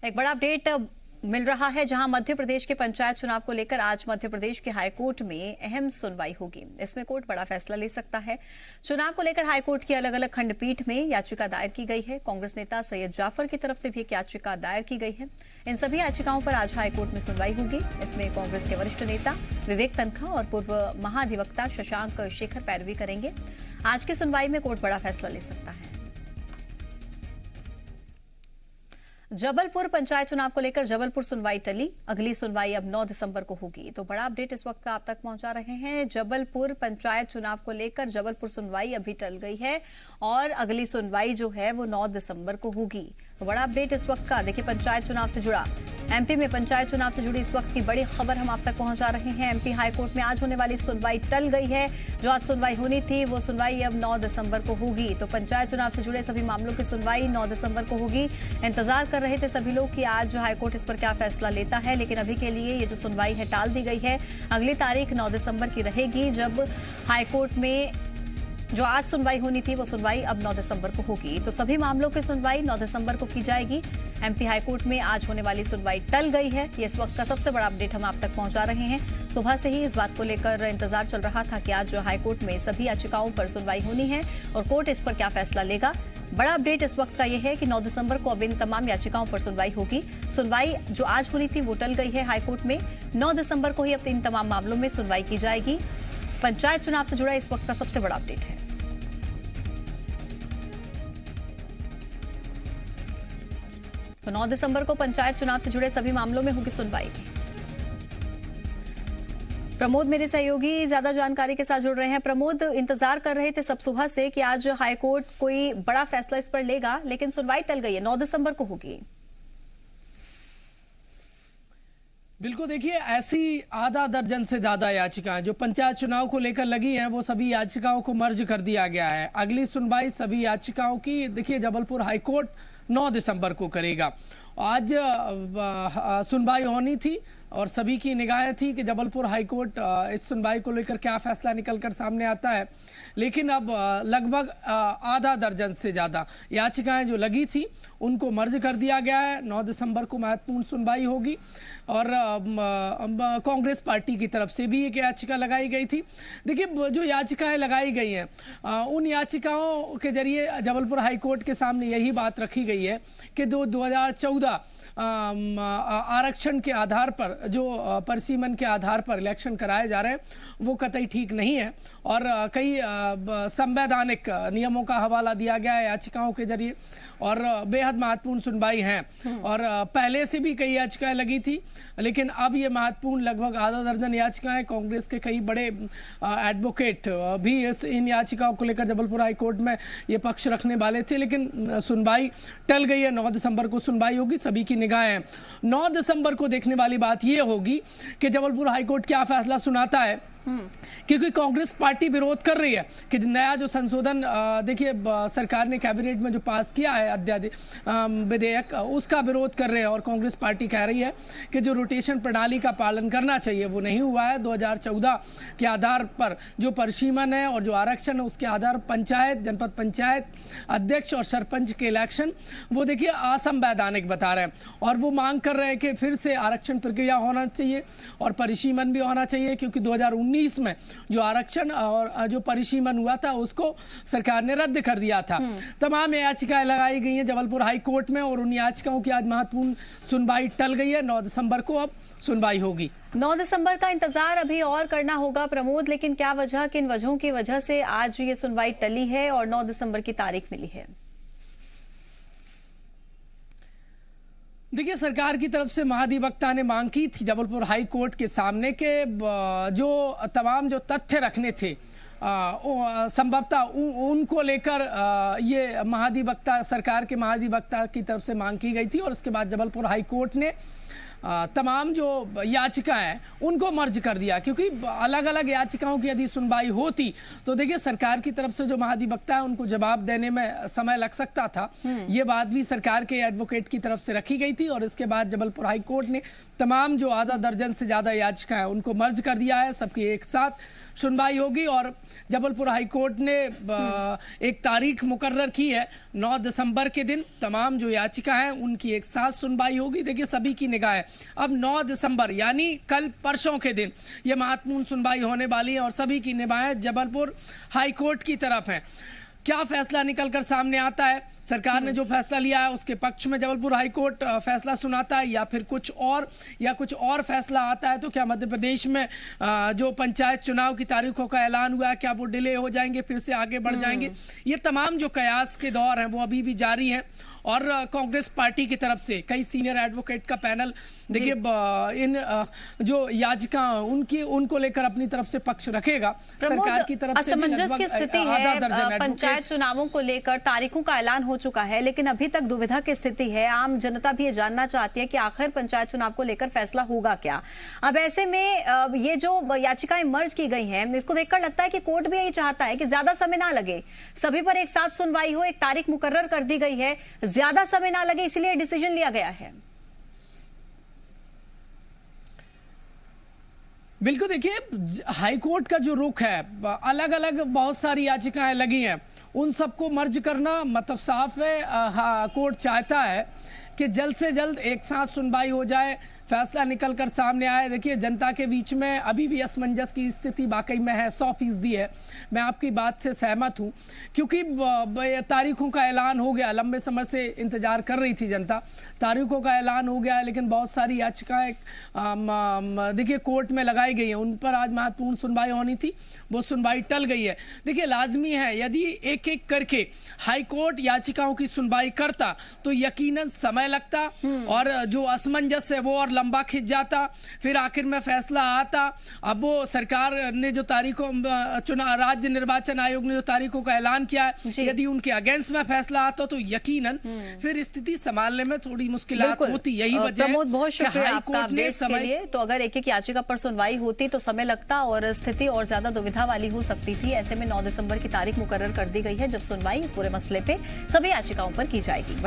एक बड़ा अपडेट मिल रहा है, जहां मध्य प्रदेश के पंचायत चुनाव को लेकर आज मध्य प्रदेश के हाईकोर्ट में अहम सुनवाई होगी। इसमें कोर्ट बड़ा फैसला ले सकता है। चुनाव को लेकर हाईकोर्ट की अलग अलग खंडपीठ में याचिका दायर की गई है। कांग्रेस नेता सैयद जाफर की तरफ से भी एक याचिका दायर की गई है। इन सभी याचिकाओं पर आज हाईकोर्ट में सुनवाई होगी। इसमें कांग्रेस के वरिष्ठ नेता विवेक तनखा और पूर्व महाधिवक्ता शशांक शेखर पैरवी करेंगे। आज की सुनवाई में कोर्ट बड़ा फैसला ले सकता है। जबलपुर पंचायत चुनाव को लेकर जबलपुर सुनवाई टली। अगली सुनवाई अब 9 दिसंबर को होगी। तो बड़ा अपडेट इस वक्त आप तक पहुंचा रहे हैं। जबलपुर पंचायत चुनाव को लेकर जबलपुर सुनवाई अभी टल गई है और अगली सुनवाई जो है वो 9 दिसंबर को होगी। तो बड़ा अपडेट इस वक्त का देखिए, पंचायत चुनाव से जुड़ा एमपी में पंचायत चुनाव से जुड़ी इस वक्त की बड़ी खबर हम आप तक पहुंचा रहे हैं। एमपी हाईकोर्ट में आज होने वाली सुनवाई टल गई है। जो आज सुनवाई होनी थी वो सुनवाई अब 9 दिसंबर को होगी। तो पंचायत चुनाव से जुड़े सभी मामलों की सुनवाई 9 दिसंबर को होगी। इंतजार कर रहे थे सभी लोग कि आज हाईकोर्ट इस पर क्या फैसला लेता है, लेकिन अभी के लिए ये जो सुनवाई है टाल दी गई है। अगली तारीख 9 दिसंबर की रहेगी, जब हाईकोर्ट में जो आज सुनवाई होनी थी वो सुनवाई अब 9 दिसंबर को होगी। तो सभी मामलों की सुनवाई 9 दिसंबर को की जाएगी। एमपी हाईकोर्ट में आज होने वाली सुनवाई टल गई है। ये इस वक्त का सबसे बड़ा अपडेट हम आप तक पहुंचा रहे हैं। सुबह से ही इस बात को लेकर इंतजार चल रहा था कि आज हाईकोर्ट में सभी याचिकाओं पर सुनवाई होनी है और कोर्ट इस पर क्या फैसला लेगा। बड़ा अपडेट इस वक्त का यह है कि 9 दिसंबर को अब इन तमाम याचिकाओं पर सुनवाई होगी। सुनवाई जो आज होनी थी वो टल गई है हाईकोर्ट में। 9 दिसंबर को ही अब इन तमाम मामलों में सुनवाई की जाएगी। पंचायत चुनाव से जुड़ा इस वक्त का सबसे बड़ा अपडेट है। तो 9 दिसंबर को पंचायत चुनाव से जुड़े सभी मामलों में होगी सुनवाई। प्रमोद मेरे सहयोगी ज्यादा जानकारी के साथ जुड़ रहे हैं। प्रमोद, इंतजार कर रहे थे सब सुबह से कि आज हाईकोर्ट कोई बड़ा फैसला इस पर लेगा, लेकिन सुनवाई टल गई है, 9 दिसंबर को होगी। बिल्कुल, देखिए ऐसी आधा दर्जन से ज्यादा याचिकाएं जो पंचायत चुनाव को लेकर लगी हैं वो सभी याचिकाओं को मर्ज कर दिया गया है। अगली सुनवाई सभी याचिकाओं की देखिए जबलपुर हाईकोर्ट 9 दिसंबर को करेगा। आज सुनवाई होनी थी और सभी की निगाहें थी कि जबलपुर हाईकोर्ट इस सुनवाई को लेकर क्या फैसला निकलकर सामने आता है, लेकिन अब लगभग आधा दर्जन से ज़्यादा याचिकाएं जो लगी थी उनको मर्ज कर दिया गया है। 9 दिसंबर को महत्वपूर्ण सुनवाई होगी और कांग्रेस पार्टी की तरफ से भी एक याचिका लगाई गई थी। देखिए जो याचिकाएं लगाई गई हैं उन याचिकाओं के जरिए जबलपुर हाईकोर्ट के सामने यही बात रखी गई है कि 2014 आरक्षण के आधार पर जो परिसीमन के आधार पर इलेक्शन कराए जा रहे हैं वो कतई ठीक नहीं है और कई संवैधानिक नियमों का हवाला दिया गया है याचिकाओं के जरिए और बेहद महत्वपूर्ण सुनवाई है। और पहले से भी कई याचिकाएं लगी थी, लेकिन अब ये महत्वपूर्ण लगभग आधा दर्जन याचिकाएं कांग्रेस के कई बड़े एडवोकेट भी इन याचिकाओं को लेकर जबलपुर हाईकोर्ट में ये पक्ष रखने वाले थे, लेकिन सुनवाई टल गई है। 9 दिसंबर को सुनवाई होगी। सभी की निगाहें 9 दिसंबर को देखने वाली बात यह होगी कि जबलपुर हाईकोर्ट क्या फैसला सुनाता है, क्योंकि कांग्रेस पार्टी विरोध कर रही है कि नया जो संशोधन देखिए सरकार ने कैबिनेट में जो पास किया है अध्यादेश विधेयक उसका विरोध कर रहे हैं और कांग्रेस पार्टी कह रही है कि जो रोटेशन प्रणाली का पालन करना चाहिए वो नहीं हुआ है। 2014 के आधार पर जो परिसीमन है और जो आरक्षण है उसके आधार पंचायत जनपद पंचायत अध्यक्ष और सरपंच के इलेक्शन वो देखिए असंवैधानिक बता रहे हैं और वो मांग कर रहे हैं कि फिर से आरक्षण प्रक्रिया होना चाहिए और परिसीमन भी होना चाहिए, क्योंकि 2019 में जो आरक्षण और जो परिसीमन हुआ था उसको सरकार ने रद्द कर दिया था। तमाम याचिकाएं लगाई गई हैं जबलपुर हाई कोर्ट में और उन याचिकाओं की आज महत्वपूर्ण सुनवाई टल गई है। 9 दिसंबर को अब सुनवाई होगी। 9 दिसंबर का इंतजार अभी और करना होगा प्रमोद, लेकिन क्या वजह, किन वजहों की वजह से आज ये सुनवाई टली है और 9 दिसंबर की तारीख मिली है? देखिए सरकार की तरफ से महाधिवक्ता ने मांग की थी जबलपुर हाई कोर्ट के सामने के जो तमाम जो तथ्य रखने थे संभवतः उनको लेकर ये महाधिवक्ता सरकार के महाधिवक्ता की तरफ से मांग की गई थी और उसके बाद जबलपुर हाई कोर्ट ने तमाम जो याचिकाएं हैं उनको मर्ज कर दिया, क्योंकि अलग अलग याचिकाओं की यदि सुनवाई होती तो देखिए सरकार की तरफ से जो महाधिवक्ता है उनको जवाब देने में समय लग सकता था। ये बात भी सरकार के एडवोकेट की तरफ से रखी गई थी और इसके बाद जबलपुर हाई कोर्ट ने तमाम जो आधा दर्जन से ज़्यादा याचिकाएं उनको मर्ज कर दिया है, सबकी एक साथ सुनवाई होगी और जबलपुर हाईकोर्ट ने एक तारीख मुकर्रर की है 9 दिसंबर के दिन तमाम जो याचिका है उनकी एक साथ सुनवाई होगी। देखिए सभी की निगाहें अब 9 दिसंबर यानी कल परसों के दिन ये महत्वपूर्ण सुनवाई होने वाली है और सभी की निगाहें जबलपुर हाईकोर्ट की तरफ है। क्या फैसला निकलकर सामने आता है, सरकार ने जो फैसला लिया है उसके पक्ष में जबलपुर हाईकोर्ट फैसला सुनाता है या फिर कुछ और फैसला आता है, तो क्या मध्य प्रदेश में जो पंचायत चुनाव की तारीखों का ऐलान हुआ है क्या वो डिले हो जाएंगे, फिर से आगे बढ़ जाएंगे। ये तमाम जो कयास के दौर हैं वो अभी भी जारी हैं और कांग्रेस पार्टी की तरफ से कई सीनियर एडवोकेट का पैनल देखिए इन जो याचिका उनको लेकर अपनी तरफ से पक्ष रखेगा। सरकार की तरफ से असमंजस की स्थिति है, पंचायत चुनावों को लेकर तारीखों का ऐलान हो चुका है लेकिन अभी तक दुविधा की स्थिति है। आम जनता भी ये जानना चाहती है कि आखिर पंचायत चुनाव को लेकर फैसला होगा क्या। अब ऐसे में ये जो याचिकाएं मर्ज की गई हैं इसको देखकर लगता है कि कोर्ट भी यही चाहता है कि ज्यादा समय ना लगे, सभी पर एक साथ सुनवाई हो, एक तारीख मुकर्रर कर दी गई है, ज्यादा समय ना लगे इसलिए डिसीजन लिया गया है। बिल्कुल, देखिए हाईकोर्ट का जो रुख है, अलग अलग बहुत सारी याचिकाएं लगी हैं, उन सबको मर्ज करना मतलब साफ है कोर्ट चाहता है कि जल्द से जल्द एक साथ सुनवाई हो जाए, फैसला निकल कर सामने आए। देखिए जनता के बीच में अभी भी असमंजस की स्थिति वाकई में है, 100% है। मैं आपकी बात से सहमत हूं क्योंकि तारीखों का ऐलान हो गया, लंबे समय से इंतजार कर रही थी जनता, तारीखों का ऐलान हो गया लेकिन बहुत सारी याचिकाएं देखिए कोर्ट में लगाई गई हैं, उन पर आज महत्वपूर्ण सुनवाई होनी थी, वो सुनवाई टल गई है। देखिए लाजमी है यदि एक एक करके हाईकोर्ट याचिकाओं की सुनवाई करता तो यकीनन समय लगता और जो असमंजस है वो और लंबा खिंच जाता, फिर आखिर में फैसला आता। अब वो सरकार ने जो तारीखों राज्य निर्वाचन आयोग ने जो तारीखों का ऐलान किया है, यदि उनके अगेंस्ट में फैसला आता तो यकीनन फिर स्थिति संभालने में थोड़ी मुश्किलात होती। यही वजह है बहुत शुक्रिया आपका अपडेट्स के लिए। तो अगर एक एक याचिका पर सुनवाई होती तो समय लगता और स्थिति और ज्यादा दुविधा वाली हो सकती थी। ऐसे में 9 दिसंबर की तारीख मुकर्रर कर दी गई है जब सुनवाई इस पूरे मसले पे सभी याचिकाओं पर की जाएगी।